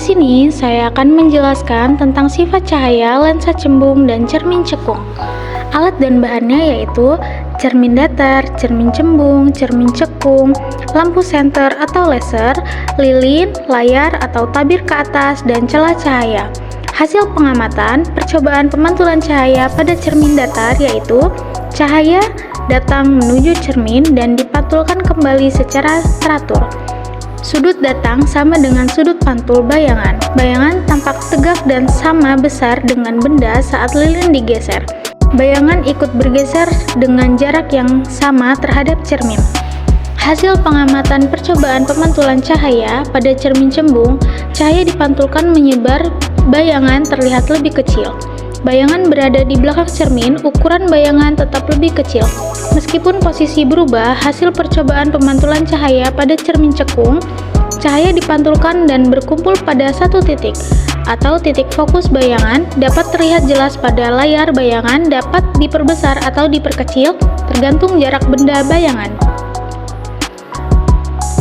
sini saya akan menjelaskan tentang sifat cahaya, lensa cembung, dan cermin cekung. Alat dan bahannya yaitu cermin datar, cermin cembung, cermin cekung, lampu senter atau laser, lilin, layar atau tabir ke atas, dan celah cahaya. Hasil pengamatan, percobaan pemantulan cahaya pada cermin datar yaitu cahaya datang menuju cermin dan dipantulkan kembali secara teratur. Sudut datang sama dengan sudut pantul bayangan. Bayangan tampak tegak dan sama besar dengan benda saat lilin digeser. Bayangan ikut bergeser dengan jarak yang sama terhadap cermin. Hasil pengamatan percobaan pemantulan cahaya pada cermin cembung, cahaya dipantulkan menyebar, bayangan terlihat lebih kecil. Bayangan berada di belakang cermin, ukuran bayangan tetap lebih kecil. Meskipun posisi berubah, hasil percobaan pemantulan cahaya pada cermin cekung, cahaya dipantulkan dan berkumpul pada satu titik, atau titik fokus bayangan dapat terlihat jelas pada layar bayangan, dapat diperbesar atau diperkecil, tergantung jarak benda bayangan.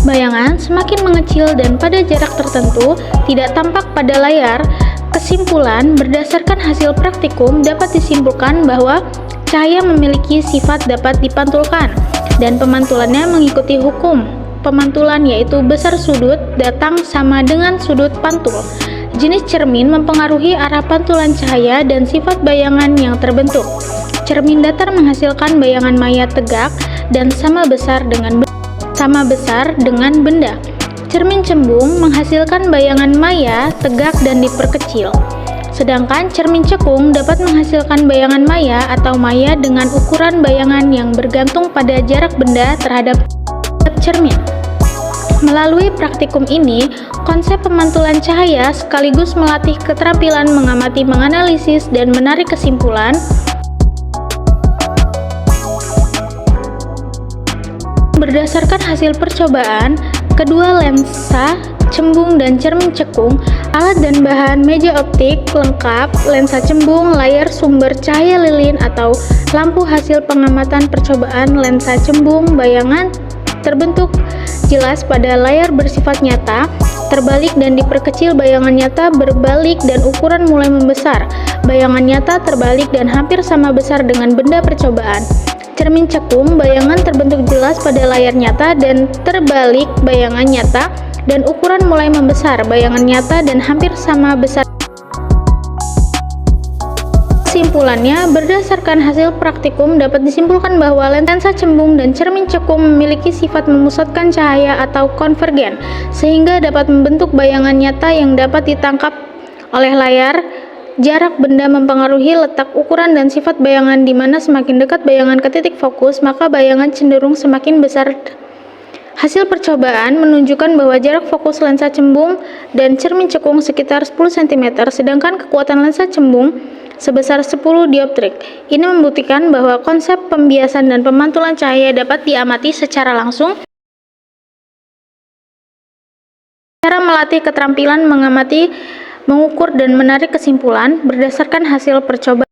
Bayangan semakin mengecil dan pada jarak tertentu tidak tampak pada layar. Kesimpulan, berdasarkan hasil praktikum dapat disimpulkan bahwa cahaya memiliki sifat dapat dipantulkan dan pemantulannya mengikuti hukum pemantulan yaitu besar sudut datang sama dengan sudut pantul. Jenis cermin mempengaruhi arah pantulan cahaya dan sifat bayangan yang terbentuk. Cermin datar menghasilkan bayangan maya tegak dan sama besar dengan benda. Cermin cembung menghasilkan bayangan maya tegak dan diperkecil. Sedangkan cermin cekung dapat menghasilkan bayangan maya atau maya dengan ukuran bayangan yang bergantung pada jarak benda terhadap cermin. Melalui praktikum ini, konsep pemantulan cahaya sekaligus melatih keterampilan mengamati, menganalisis, dan menarik kesimpulan. Berdasarkan hasil percobaan, kedua lensa cembung dan cermin cekung, alat dan bahan meja optik lengkap, lensa cembung, layar sumber cahaya lilin atau lampu. Hasil pengamatan percobaan lensa cembung, bayangan terbentuk jelas pada layar bersifat nyata, terbalik dan diperkecil, bayangan nyata berbalik dan ukuran mulai membesar. Bayangan nyata terbalik dan hampir sama besar dengan benda percobaan. Cermin cekung, bayangan terbentuk jelas pada layar nyata dan terbalik, bayangan nyata dan ukuran mulai membesar, bayangan nyata dan hampir sama besar. Kesimpulannya, berdasarkan hasil praktikum dapat disimpulkan bahwa lensa cembung dan cermin cekung memiliki sifat memusatkan cahaya atau konvergen, sehingga dapat membentuk bayangan nyata yang dapat ditangkap oleh layar. Jarak benda mempengaruhi letak, ukuran, dan sifat bayangan, di mana semakin dekat bayangan ke titik fokus, maka bayangan cenderung semakin besar. Hasil percobaan menunjukkan bahwa jarak fokus lensa cembung dan cermin cekung sekitar 10 cm, sedangkan kekuatan lensa cembung sebesar 10 dioptrik. Ini membuktikan bahwa konsep pembiasan dan pemantulan cahaya dapat diamati secara langsung. Cara melatih keterampilan mengamati, mengukur, dan menarik kesimpulan berdasarkan hasil percobaan.